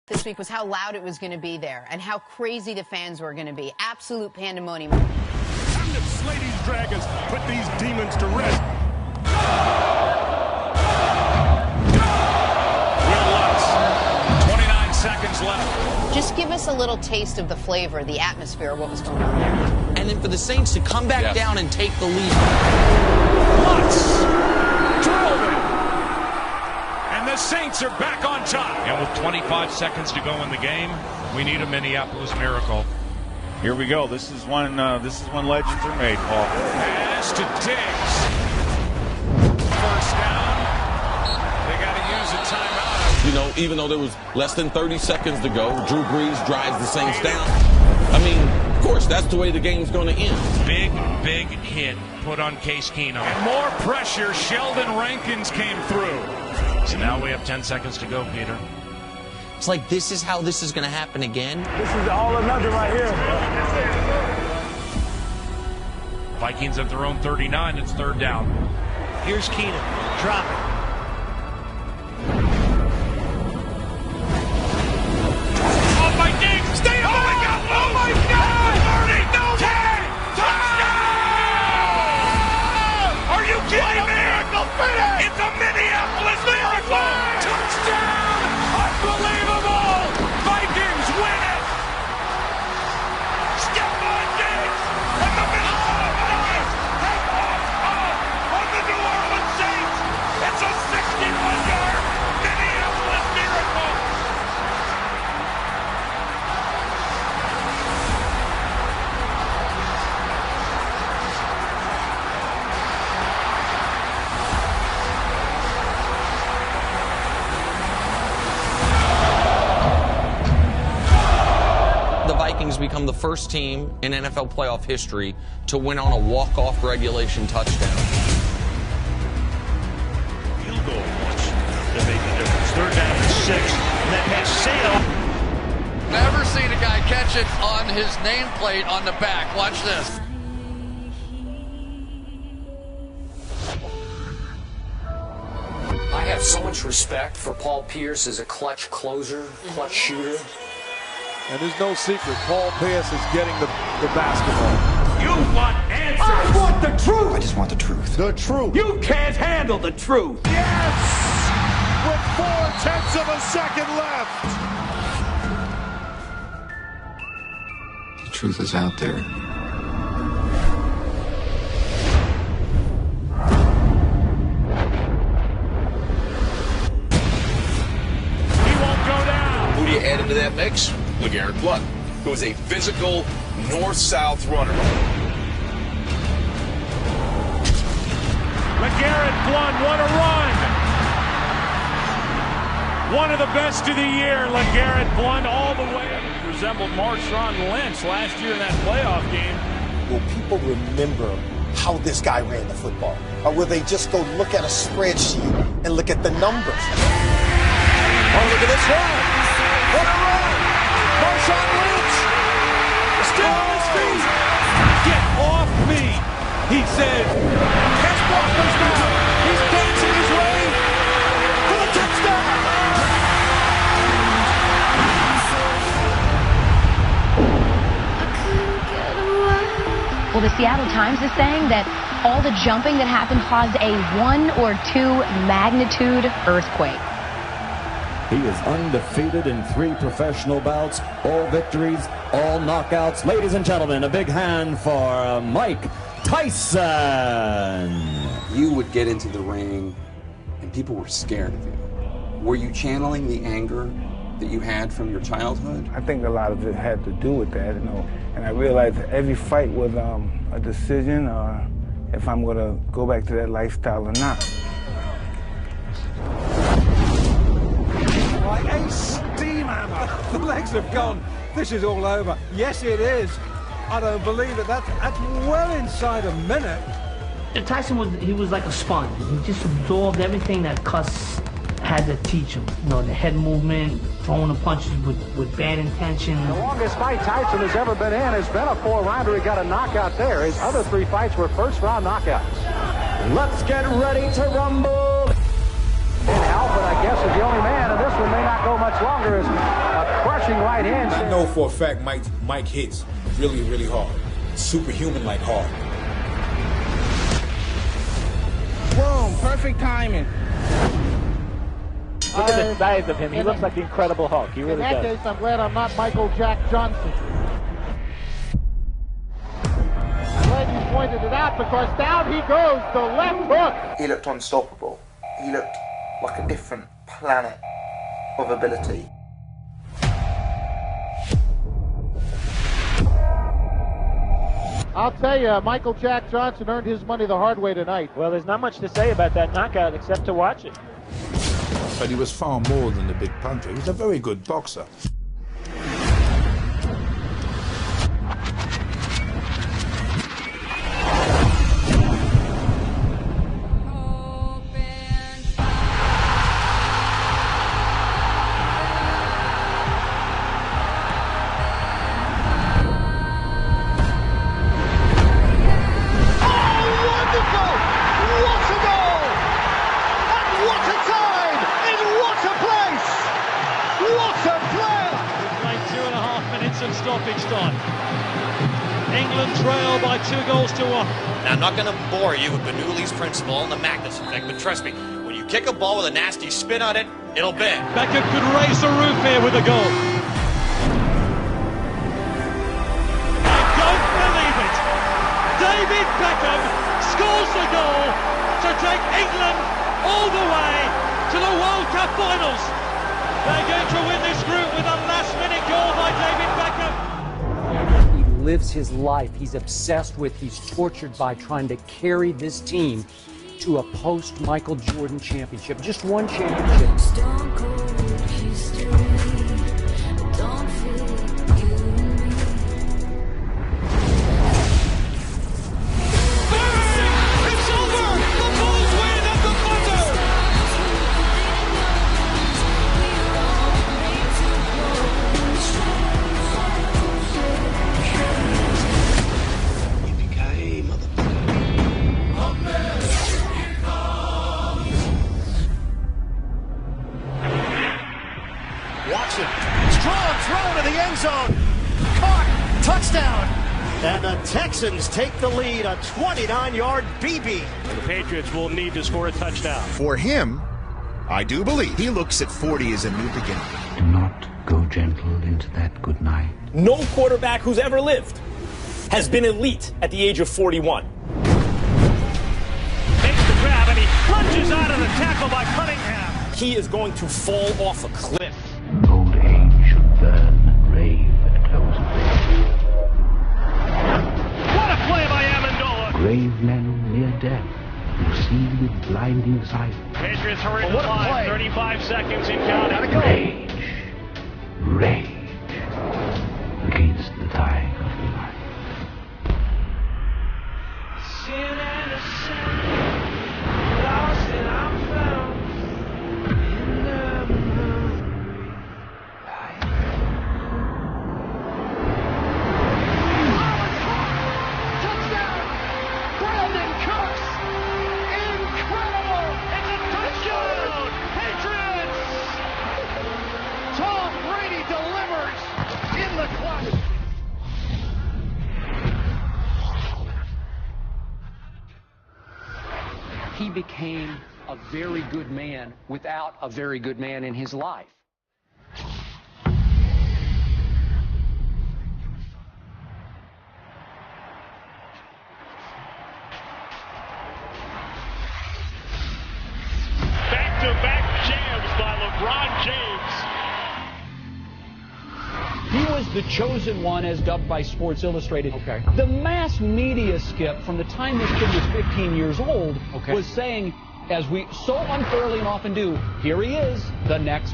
This week was how loud it was going to be there and how crazy the fans were going to be. Absolute pandemonium. Time to slay these dragons, put these demons to rest. Will Lutz, 29 seconds left. Just give us a little taste of the flavor, the atmosphere, what was going on there. And then for the Saints to come back down and take the lead. Lutz drove it. And the Saints are back on top. And with 25 seconds to go in the game, we need a Minneapolis miracle. Here we go. This is when legends are made, Paul. Pass to Diggs. First down. They got to use a timeout. You know, even though there was less than 30 seconds to go, Drew Brees drives the Saints down. I mean, of course, that's the way the game's going to end. Big hit put on Case Keenum. And more pressure. Sheldon Rankins came through. So now we have 10 seconds to go, Peter. It's like this is how this is going to happen again. This is all or nothing right here. Vikings at their own 39. It's third down. Here's Keenum. Drop it. Oh, my Diggs. Stay on. Oh, my God. Oh, my God. 30. No. 10. Touchdown. Are you kidding me? Miracle finish. It's a Minneapolis miracle. Touchdown. Unbelievable. Vikings win it. Stephon Diggs and the Minnesota Vikings take off on the New Orleans Saints. It's a 61-yard Minneapolis miracle. The Vikings become the first team in NFL playoff history to win on a walk-off regulation touchdown. Field goal to make the difference. Third down and 6. And that pass sailed. Never seen a guy catch it on his nameplate on the back. Watch this. I have so much respect for Paul Pierce as a clutch closer, clutch shooter. And there's no secret. Paul Pierce is getting the basketball. You want answers. I want the truth. I just want the truth. The truth. You can't handle the truth. Yes! With 4/10 of a second left. The truth is out there. He won't go down. Who do you add into that mix? LeGarrette Blount, who is a physical north-south runner. LeGarrette Blount, what a run. One of the best of the year, LeGarrette Blount all the way. Resembled Marshawn Lynch last year in that playoff game. Will people remember how this guy ran the football? Or will they just go look at a spreadsheet and look at the numbers? Oh, look at this run. What a run. Marshawn Lynch still on his feet. Get off me, he said. Catch blockers now. He's dancing his way for the touchdown. Well, the Seattle Times is saying that all the jumping that happened caused a 1 or 2 magnitude earthquake. He is undefeated in 3 professional bouts, all victories, all knockouts. Ladies and gentlemen, a big hand for Mike Tyson. You would get into the ring and people were scared of you. Were you channeling the anger that you had from your childhood? I think a lot of it had to do with that, you know. And I realized that every fight was a decision, if I'm going to go back to that lifestyle or not. Like a steam hammer. The legs have gone. This is all over. Yes, it is. I don't believe it. That's well inside a minute. Tyson was like a sponge. He just absorbed everything that Cus had to teach him. You know, the head movement, throwing the punches with bad intention. The longest fight Tyson has ever been in has been a 4-rounder. He got a knockout there. His other 3 fights were first-round knockouts. Let's get ready to rumble. And Alfred, I guess, is the only man, and this one may not go much longer as punching right hand. I know for a fact Mike hits really, really hard. Superhuman-like hard. Boom, perfect timing. Look at the size of him. He looks like the Incredible Hulk. He really does. In that case, I'm glad I'm not Michael Jack Johnson. I'm glad you pointed it out because down he goes, the left hook. He looked unstoppable. He looked like a different planet of ability. I'll tell you, Michael Jack Johnson earned his money the hard way tonight. Well, there's not much to say about that knockout except to watch it. But he was far more than a big puncher. He was a very good boxer. England trail by 2-1. Now, I'm not going to bore you with Bernoulli's principle and the Magnus effect, but trust me, when you kick a ball with a nasty spin on it, it'll bend. Beckham could raise the roof here with a goal. I don't believe it. David Beckham scores the goal to take England all the way to the World Cup finals. They're going to win this group with a last-minute goal by David Beckham. Lives his life. He's obsessed with, he's tortured by trying to carry this team to a post-Michael Jordan championship. Just one championship. Stone cold history. Don't feel you and me. It's over! The Bulls win at the buzzer! Watson, strong throw to the end zone, caught, touchdown, and the Texans take the lead, a 29-yard BB. The Patriots will need to score a touchdown. For him, I do believe he looks at 40 as a new beginning. Do not go gentle into that good night. No quarterback who's ever lived has been elite at the age of 41. Takes the grab and he plunges out of the tackle by Cunningham. He is going to fall off a cliff. Old age should burn and rave at close of day. What a play by Amendola. Grave men near death who see with blinding sight. Patriots hurry to the line, 35 seconds in counting. Rage. Rage. Against the dying of the light. Sin and a sin, lost and I'm found. He became a very good man without a very good man in his life. Back-to-back jams by LeBron James. He was the chosen one, as dubbed by Sports Illustrated. Okay. The mass media, Skip, from the time this kid was 15 years old, was saying, as we so unfairly and often do, here he is, the next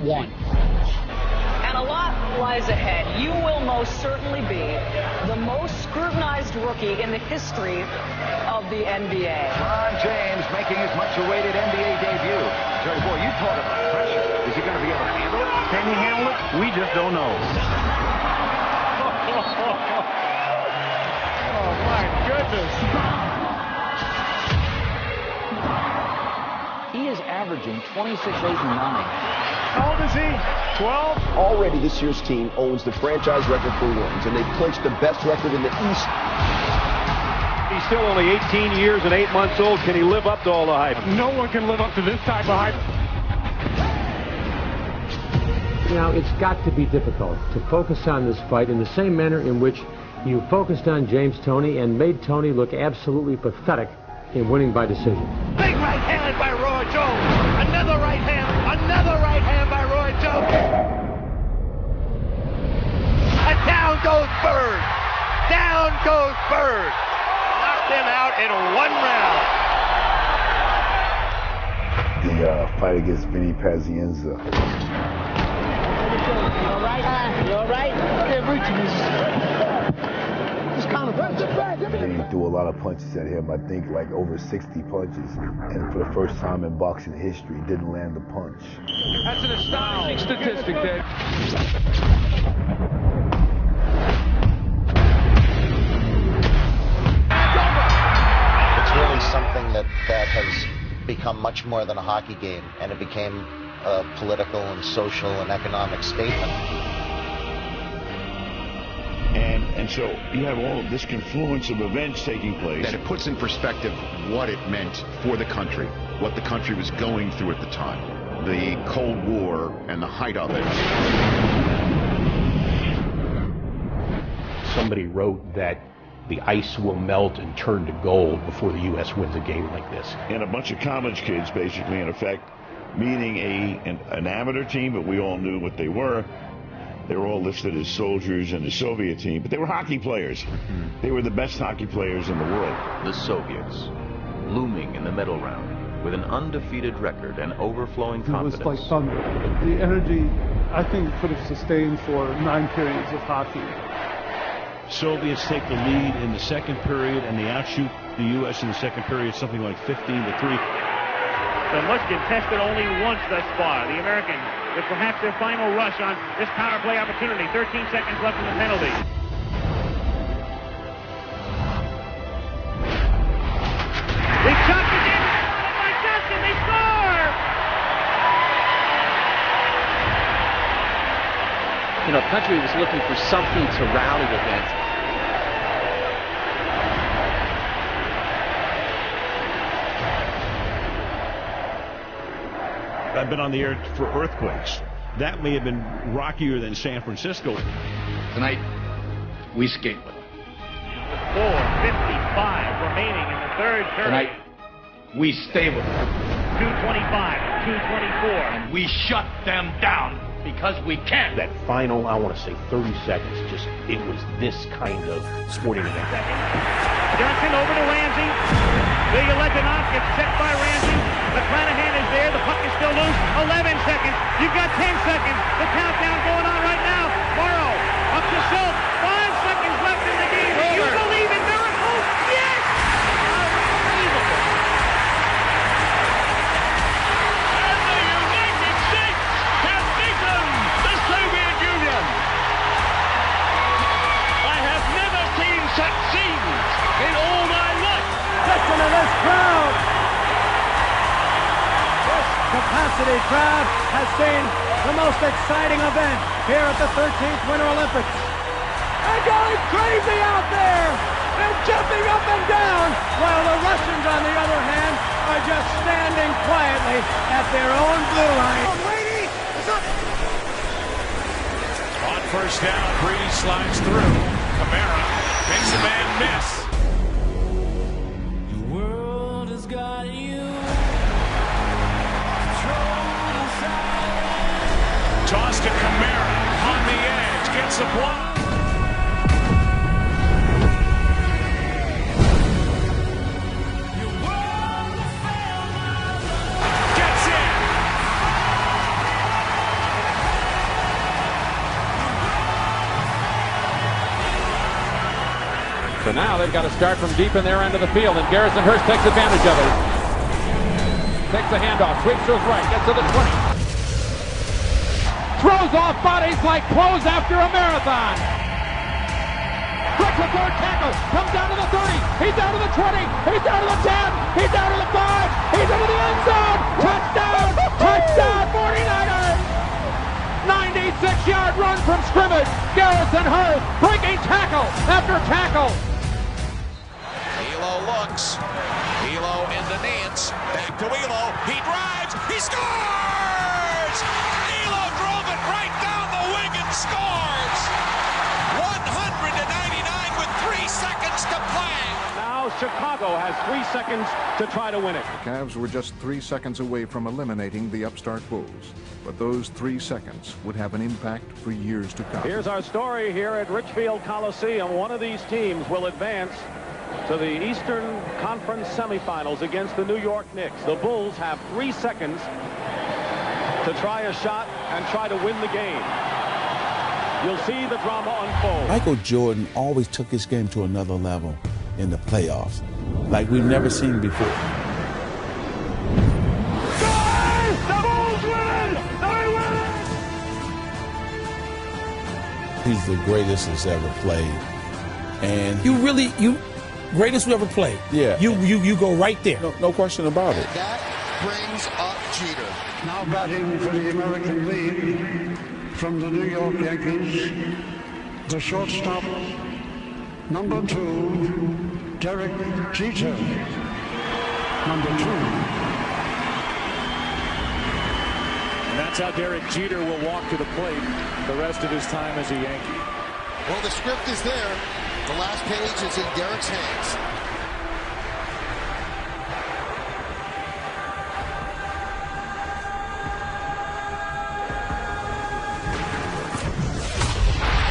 one. And a lot lies ahead. You will most certainly be the most scrutinized rookie in the history of the NBA. LeBron James making his much-awaited NBA debut. Jerry, boy, you talk about pressure. Is he going to be able to handle it? Can he handle it? We just don't know. Oh, my goodness. He is averaging 26, 8, and 9. How old is he? 12? Already this year's team owns the franchise record for wins, and they've clinched the best record in the East. He's still only 18 years and 8 months old. Can he live up to all the hype? No one can live up to this type of hype. Now, it's got to be difficult to focus on this fight in the same manner in which you focused on James Toney and made Toney look absolutely pathetic in winning by decision. Big right hand by Roy Jones. Another right hand by Roy Jones. And down goes Bird. Down goes Bird. Knocked him out in 1 round. The fight against Vinny Pazienza. You all right? You all right? Yeah, Richie is kind of He threw a lot of punches at him. I think like over 60 punches. And for the first time in boxing history, didn't land a punch. That's an astonishing statistic, Dave. It's really something that has become much more than a hockey game, and it became a political and social and economic statement. And so you have all of this confluence of events taking place. That it puts in perspective what it meant for the country, what the country was going through at the time, the Cold War and the height of it. Somebody wrote that the ice will melt and turn to gold before the U.S. wins a game like this. And a bunch of college kids, basically, in effect, meeting an amateur team, but we all knew what they were. They were all listed as soldiers in the Soviet team, but they were hockey players. They were the best hockey players in the world. The Soviets, looming in the middle round, with an undefeated record and overflowing confidence. It was like thunder. The energy, I think, could have sustained for 9 periods of hockey. Soviets take the lead in the second period, and they outshoot the U.S. in the second period, something like 15-3. The Mushkin tested only once thus far. The Americans with perhaps their final rush on this power play opportunity. 13 seconds left in the penalty. They shot it in. By Johnson, they score! You know, the country was looking for something to rally against. I've been on the air for earthquakes. That may have been rockier than San Francisco. Tonight, we skate with them. 4:55 remaining in the third period. Tonight, we stay with them. 2:25, 2:24. And we shut them down because we can. That final, I want to say 30 seconds, it was this kind of sporting event. Johnson over to Ramsey. Ilya Ledinov gets set by Ramsey. McClanahan is there. The puck is still loose. 11 seconds. You've got 10 seconds. The countdown going on right now. Morrow up to Schultz. 5 seconds left in the game. Do you believe in miracles? Yes! Unbelievable. And the United States have beaten the Soviet Union. I have never seen such scenes in all my life. Listen to this crowd. This capacity crowd has been the most exciting event here at the 13th Winter Olympics. They're going crazy out there. They're jumping up and down, while the Russians, on the other hand, are just standing quietly at their own blue line. On first down, Brady slides through. Kamara makes a man miss. The world has got you. Toss to Kamara on the edge, gets a block. Gets in. So now they've got to start from deep in their end of the field, and Garrison Hearst takes advantage of it. Takes the handoff, sweeps to his right, gets to the 20. Throws off bodies like clothes after a marathon. Breaks the third tackle, comes down to the 30, he's down to the 20, he's down to the 10, he's down to the 5, he's into the end zone. Touchdown, touchdown, 49ers. 96-yard run from scrimmage. Garrison Hearst breaking tackle after tackle. Elo looks. Elo into Nance. Back to Elo. He drives. He scores! Elo drove it right down the wing and scores! 100-99 with 3 seconds to play. Now Chicago has 3 seconds to try to win it. The Cavs were just 3 seconds away from eliminating the upstart Bulls. But those 3 seconds would have an impact for years to come. Here's our story here at Richfield Coliseum. One of these teams will advance to the Eastern Conference semifinals against the New York Knicks. The Bulls have 3 seconds to try a shot and try to win the game. You'll see the drama unfold. Michael Jordan always took his game to another level in the playoffs, like we've never seen before. He's the greatest that's ever played. And greatest who ever played. Yeah. You go right there. No question about it. That brings up Jeter. Now batting for the American League from the New York Yankees, the shortstop, number 2, Derek Jeter. Number 2. And that's how Derek Jeter will walk to the plate the rest of his time as a Yankee. Well, the script is there. The last page is in Derek's hands.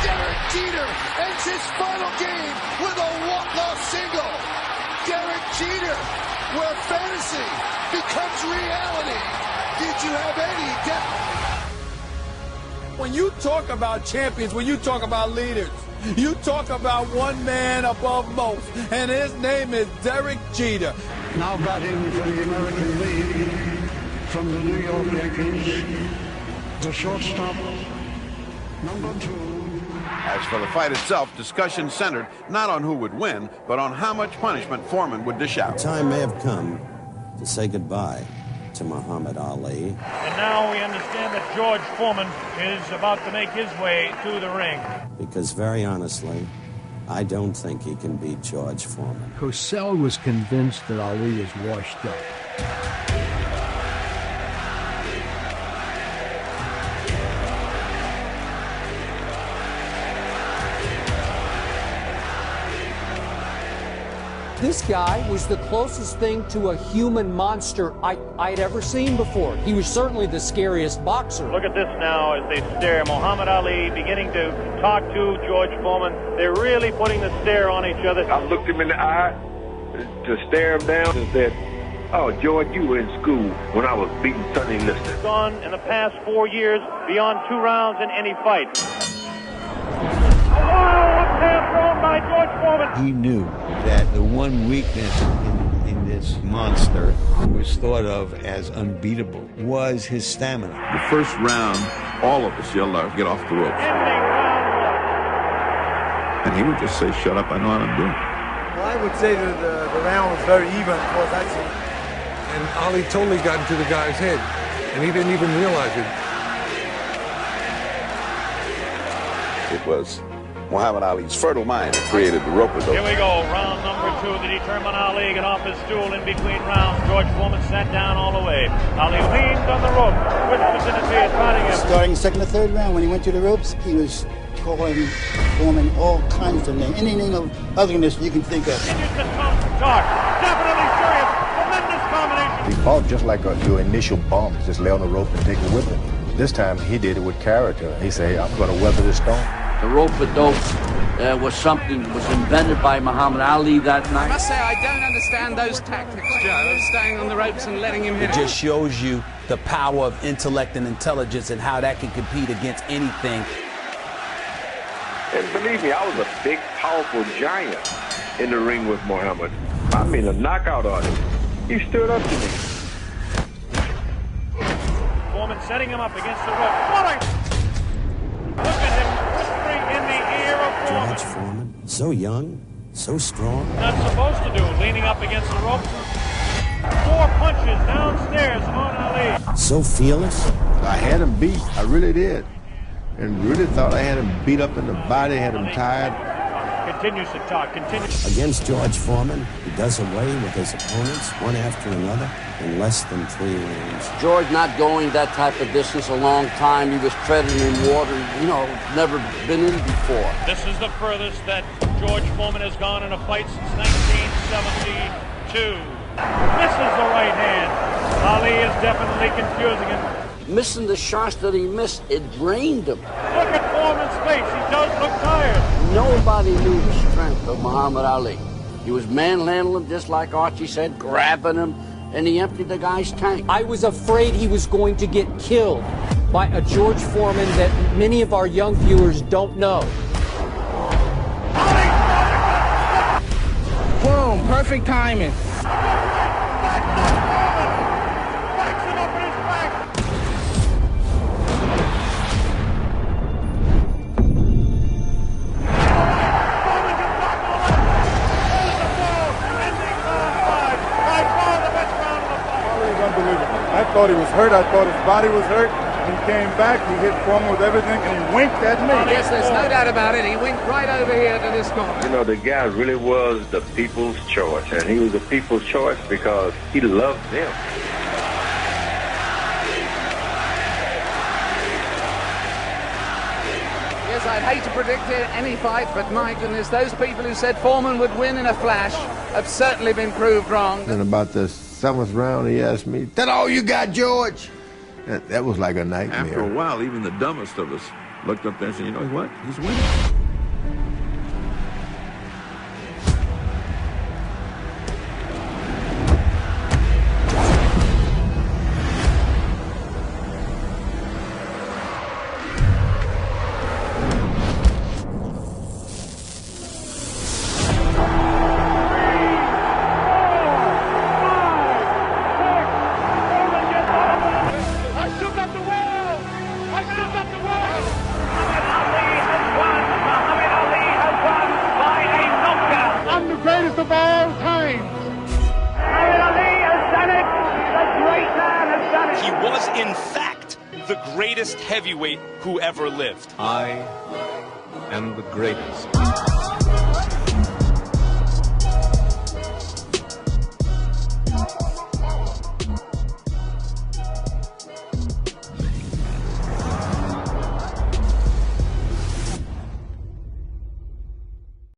Derek Jeter ends his final game with a walk-off single. Derek Jeter, where fantasy becomes reality. Did you have any doubt? When you talk about champions, when you talk about leaders, you talk about one man above most, and his name is Derek Jeter. Now batting for the American League from the New York Yankees, the shortstop, number 2. As for the fight itself, discussion centered not on who would win, but on how much punishment Foreman would dish out. The time may have come to say goodbye to Muhammad Ali. And now we understand that George Foreman is about to make his way to the ring. Because very honestly, I don't think he can beat George Foreman. Cosell was convinced that Ali is washed up. This guy was the closest thing to a human monster I'd ever seen before. He was certainly the scariest boxer. Look at this now as they stare. Muhammad Ali beginning to talk to George Foreman. They're really putting the stare on each other. I looked him in the eye to stare him down and said, "Oh, George, you were in school when I was beating Sonny Liston." Gone in the past 4 years beyond 2 rounds in any fight. Up there thrown by George Foreman. He knew that the one weakness in this monster, who was thought of as unbeatable, was his stamina. The first round, all of us yelled out, "Get off the ropes." And he would just say, "Shut up, I know what I'm doing." Well, I would say that the round was very even, of course, actually. And Ali totally got into the guy's head, and he didn't even realize it. It was Muhammad Ali's fertile mind that created the rope-a-dope. Here we go, round number 2. The determined Ali got off his stool in between rounds. George Foreman sat down all the way. Ali leaned on the rope. Which was interfered, fighting him. Starting second or third round, when he went to the ropes, he was calling Foreman all kinds of names. Anything of ugliness you can think of. Continues to talk. Definitely serious. Tremendous combination. He fought just like your initial bumps, just lay on the rope and take a whipping. This time he did it with character. He said, "Hey, I'm going to weather this storm." The rope-a-dope was something that was invented by Muhammad Ali that night. I must say, I don't understand those tactics, Joe, of staying on the ropes and letting him hit. It just shows you the power of intellect and intelligence and how that can compete against anything. And believe me, I was a big, powerful giant in the ring with Muhammad. I mean, a knockout on him. He stood up to me. Foreman setting him up against the rope. What a... Look at him whispering in the ear of Foreman. George Foreman, so young, so strong. Not supposed to do, leaning up against the ropes. 4 punches downstairs on Ali. So fearless. I had him beat. I really did. and really thought I had him beat up in the body, had him tired. Continues to talk, Against George Foreman, he does away with his opponents, one after another, in less than 3 rounds. George not going that type of distance a long time. He was treading in water, you know, never been in before. This is the furthest that George Foreman has gone in a fight since 1972. Misses the right hand. Ali is definitely confusing him. Missing the shots that he missed, it drained him. Look at Foreman's face. He does look tired. Nobody knew the strength of Muhammad Ali. He was manhandling him, just like Archie said, grabbing him, and he emptied the guy's tank. I was afraid he was going to get killed by a George Foreman that many of our young viewers don't know. Boom, perfect timing. I thought he was hurt. I thought his body was hurt. He came back. He hit Foreman with everything, and he winked at me. Yes, there's no doubt about it. He winked right over here to this corner. You know, the guy really was the people's choice, and he was the people's choice because he loved them. Yes, I'd hate to predict any fight, but my goodness, those people who said Foreman would win in a flash have certainly been proved wrong. And about the 7th round, he asked me, "That all you got, George?" That was like a nightmare. After a while, even the dumbest of us looked up there and said, you know what? He's winning. Greatest of all time. Muhammad Ali has done it. The great man has done it. He was, in fact, the greatest heavyweight who ever lived. I am the greatest.